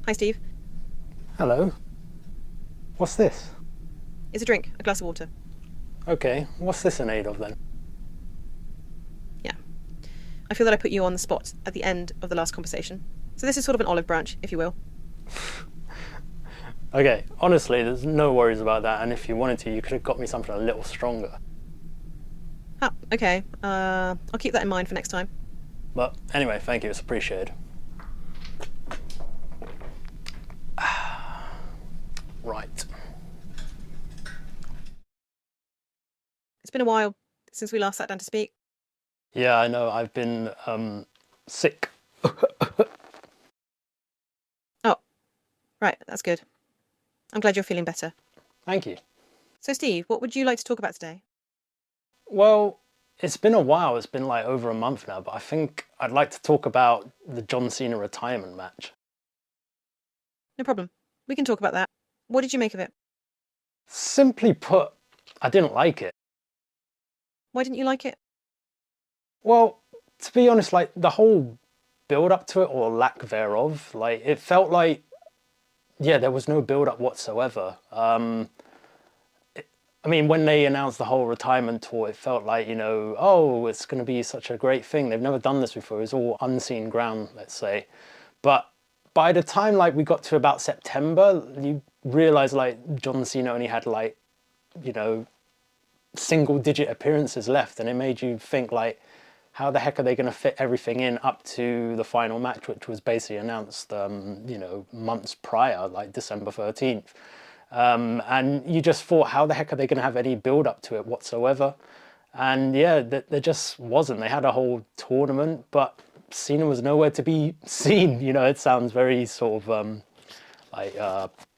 Hi, Steve. Hello. What's this? It's a drink, a glass of water. Okay, what's this in aid of then? Yeah. I feel that I put you on the spot at the end of the last conversation. So this is sort of an olive branch, if you will. Okay, honestly, there's no worries about that, and if you wanted to, you could have got me something a little stronger. Ah, okay. I'll keep that in mind for next time. But anyway, thank you, it's appreciated. Right. It's been a while since we last sat down to speak. Yeah, I know, I've been, sick. Oh, right, that's good. I'm glad you're feeling better. Thank you. So, Steve, what would you like to talk about today? Well, it's been a while, it's been like over a month now, but I think I'd like to talk about the John Cena retirement match. No problem. We can talk about that. What did you make of it? Simply put, I didn't like it. Why didn't you like it? Well, to be honest, like the whole build up to it or lack thereof, like it felt like, yeah, there was no build up whatsoever. I mean, when they announced the whole retirement tour, it felt like, oh, it's going to be such a great thing. They've never done this before. It was all unseen ground, let's say. But by the time like we got to about September, you realize like John Cena only had like, you know, single digit appearances left, and it made you think like, how the heck are they going to fit everything in up to the final match, which was basically announced months prior, like December 13th. And you just thought, how the heck are they going to have any build up to it whatsoever? And yeah, there just wasn't. They had a whole tournament, but Cena was nowhere to be seen. It sounds very sort of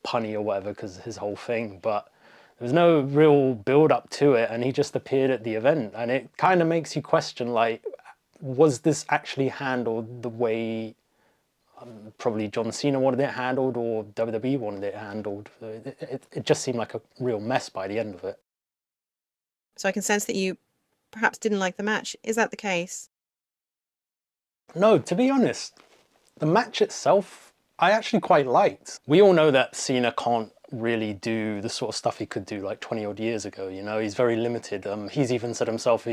punny or whatever because his whole thing, but there was no real build up to it, and he just appeared at the event, and it kind of makes you question like, was this actually handled the way probably John Cena wanted it handled or WWE wanted it handled? It just seemed like a real mess by the end of it. So I can sense that you perhaps didn't like the match. Is that the case? No, to be honest, the match itself, I actually quite liked. We all know that Cena can't really do the sort of stuff he could do like 20 odd years ago. He's very limited. He's even said himself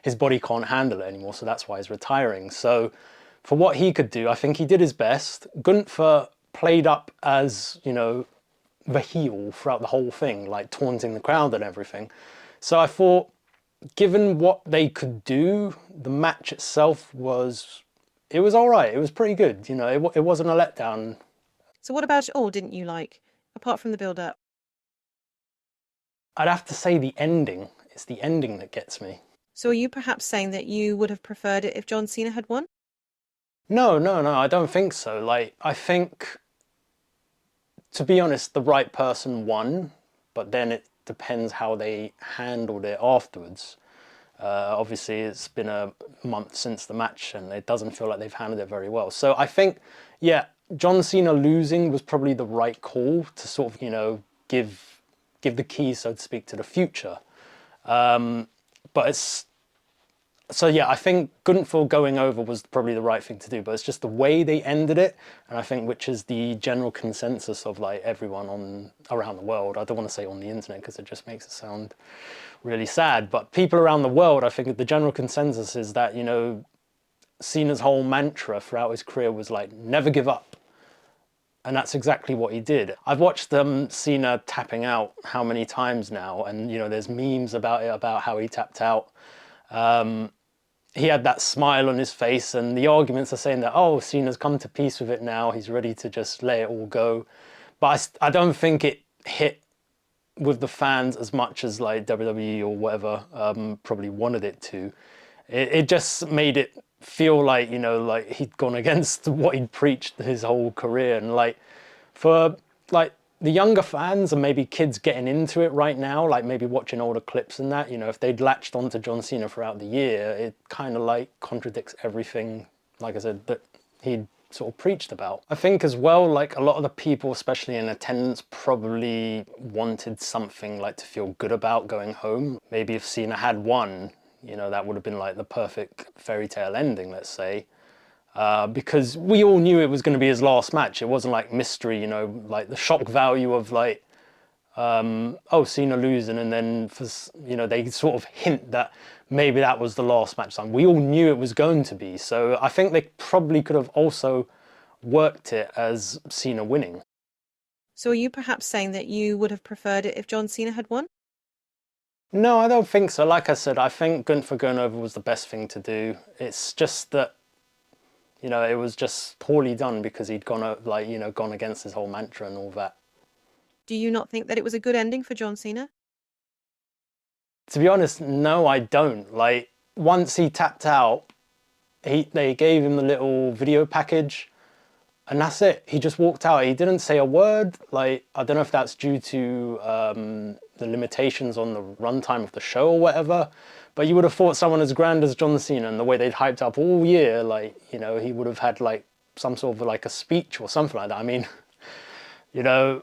his body can't handle it anymore, so that's why he's retiring. So for what he could do, I think he did his best. Gunther played up as, the heel throughout the whole thing, like taunting the crowd and everything. So I thought, given what they could do, the match itself it was all right. It was pretty good. It wasn't a letdown. So what about it all didn't you like, apart from the build-up? I'd have to say the ending. It's the ending that gets me. So are you perhaps saying that you would have preferred it if John Cena had won? No, no, no, I don't think so. Like, I think, to be honest, the right person won, but then it depends how they handled it afterwards. Obviously, it's been a month since the match, and it doesn't feel like they've handled it very well. So I think, yeah, John Cena losing was probably the right call to sort of, give the key, so to speak, to the future. But it's so yeah, I think Gunther going over was probably the right thing to do, but it's just the way they ended it, and I think which is the general consensus of like everyone on around the world. I don't want to say on the internet because it just makes it sound really sad, but people around the world, I think the general consensus is that Cena's whole mantra throughout his career was like never give up, and that's exactly what he did. I've watched Cena tapping out how many times now, and there's memes about it about how he tapped out. He had that smile on his face, and the arguments are saying that, oh, Cena's come to peace with it now, he's ready to just let it all go. But I don't think it hit with the fans as much as like WWE or whatever probably wanted it to. It just made it feel like, like he'd gone against what he'd preached his whole career. And like for like the younger fans and maybe kids getting into it right now, like maybe watching older clips and that, if they'd latched onto John Cena throughout the year, it kind of like contradicts everything, like I said, that he'd sort of preached about. I think as well, like a lot of the people, especially in attendance, probably wanted something like to feel good about going home. Maybe if Cena had won, that would have been like the perfect fairy tale ending, let's say. because we all knew it was going to be his last match. It wasn't like mystery, you know, like the shock value of like, oh, Cena losing, and then you know, they sort of hint that maybe that was the last match. We all knew it was going to be, so I think they probably could have also worked it as Cena winning. So are you perhaps saying that you would have preferred it if John Cena had won? No, I don't think so. Like I said, I think Gunther going over was the best thing to do. It's just that, you know, it was just poorly done because he'd gone like, you know, gone against his whole mantra and all that. Do you not think that it was a good ending for John Cena? To be honest, no, I don't. Like, once he tapped out, they gave him the little video package, and that's it. He just walked out. He didn't say a word. Like, I don't know if that's due to the limitations on the runtime of the show or whatever, but you would have thought someone as grand as John Cena and the way they'd hyped up all year, like, you know, he would have had like some sort of like a speech or something like that. I mean, you know,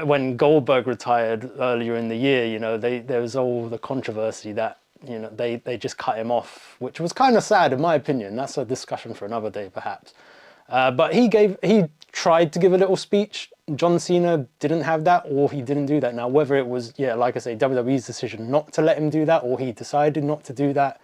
when Goldberg retired earlier in the year, you know, there was all the controversy that, you know, they just cut him off, which was kind of sad in my opinion. That's a discussion for another day perhaps. But he tried to give a little speech. John Cena didn't have that, or he didn't do that. Now, whether it was, yeah, like I say, WWE's decision not to let him do that, or he decided not to do that,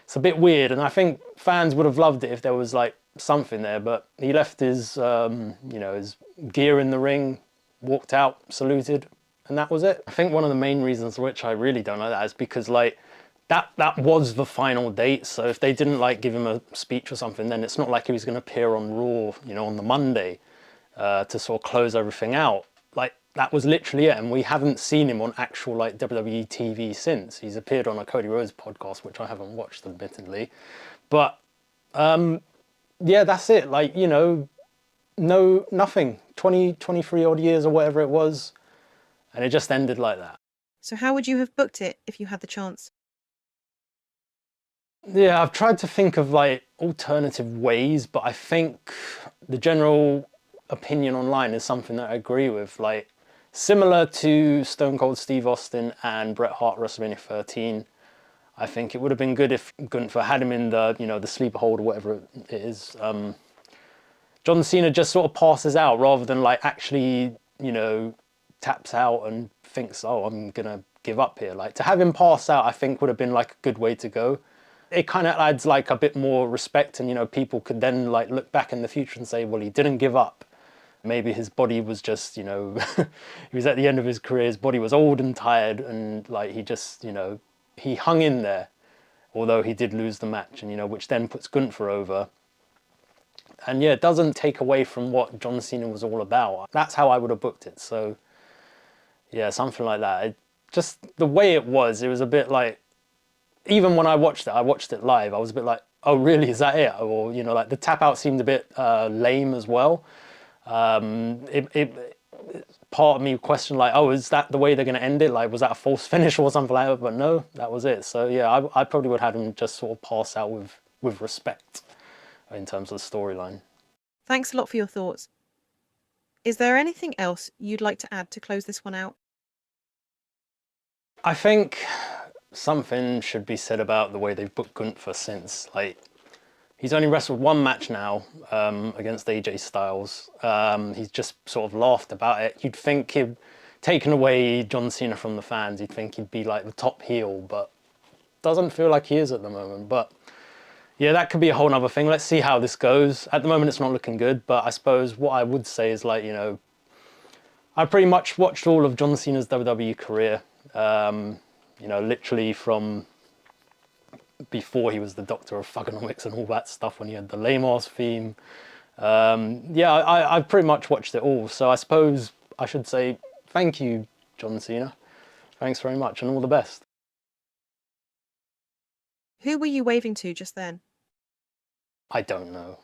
it's a bit weird. And I think fans would have loved it if there was like something there, but he left his, you know, his gear in the ring, walked out, saluted, and that was it. I think one of the main reasons which I really don't like that is because like that was the final date. So if they didn't like give him a speech or something, then it's not like he was going to appear on Raw, you know, on the Monday to sort of close everything out. Like that was literally it, and we haven't seen him on actual like WWE TV since. He's appeared on a Cody Rhodes podcast, which I haven't watched admittedly, but yeah, that's it. Like, you know, nothing. 23 odd years or whatever it was, and it just ended like that. So how would you have booked it if you had the chance? Yeah, I've tried to think of like alternative ways, but I think the general opinion online is something that I agree with. Like similar to Stone Cold Steve Austin and Bret Hart WrestleMania 13, I think it would have been good if Gunther had him in the, you know, the sleeper hold or whatever it is. John Cena just sort of passes out rather than like actually, you know, taps out and thinks, oh, I'm gonna give up here. Like to have him pass out, I think would have been like a good way to go. It kind of adds like a bit more respect, and you know, people could then like look back in the future and say, well, he didn't give up. Maybe his body was just, you know, he was at the end of his career, his body was old and tired, and like he just, you know, he hung in there, although he did lose the match, and you know, which then puts Gunther over. And yeah, it doesn't take away from what John Cena was all about. That's how I would have booked it. So yeah, something like that. Just the way it was a bit like, even when I watched it live, I was a bit like, oh really, is that it? Or, you know, like the tap out seemed a bit lame as well. Part of me questioned like, oh, is that the way they're going to end it? Like, was that a false finish or something like that? But no, that was it. So yeah, I probably would have had him just sort of pass out with respect in terms of the storyline. Thanks a lot for your thoughts. Is there anything else you'd like to add to close this one out? I think something should be said about the way they've booked Gunther since. Like, he's only wrestled one match now against AJ Styles. He's just sort of laughed about it. You'd think he'd taken away John Cena from the fans. You'd think he'd be like the top heel, but doesn't feel like he is at the moment. But yeah, that could be a whole nother thing. Let's see how this goes. At the moment, it's not looking good, but I suppose what I would say is like, you know, I pretty much watched all of John Cena's WWE career. You know, literally from before he was the Doctor of Thugonomics and all that stuff, when he had the lame-ass theme. Yeah, I've pretty much watched it all. So I suppose I should say thank you, John Cena. Thanks very much, and all the best. Who were you waving to just then? I don't know.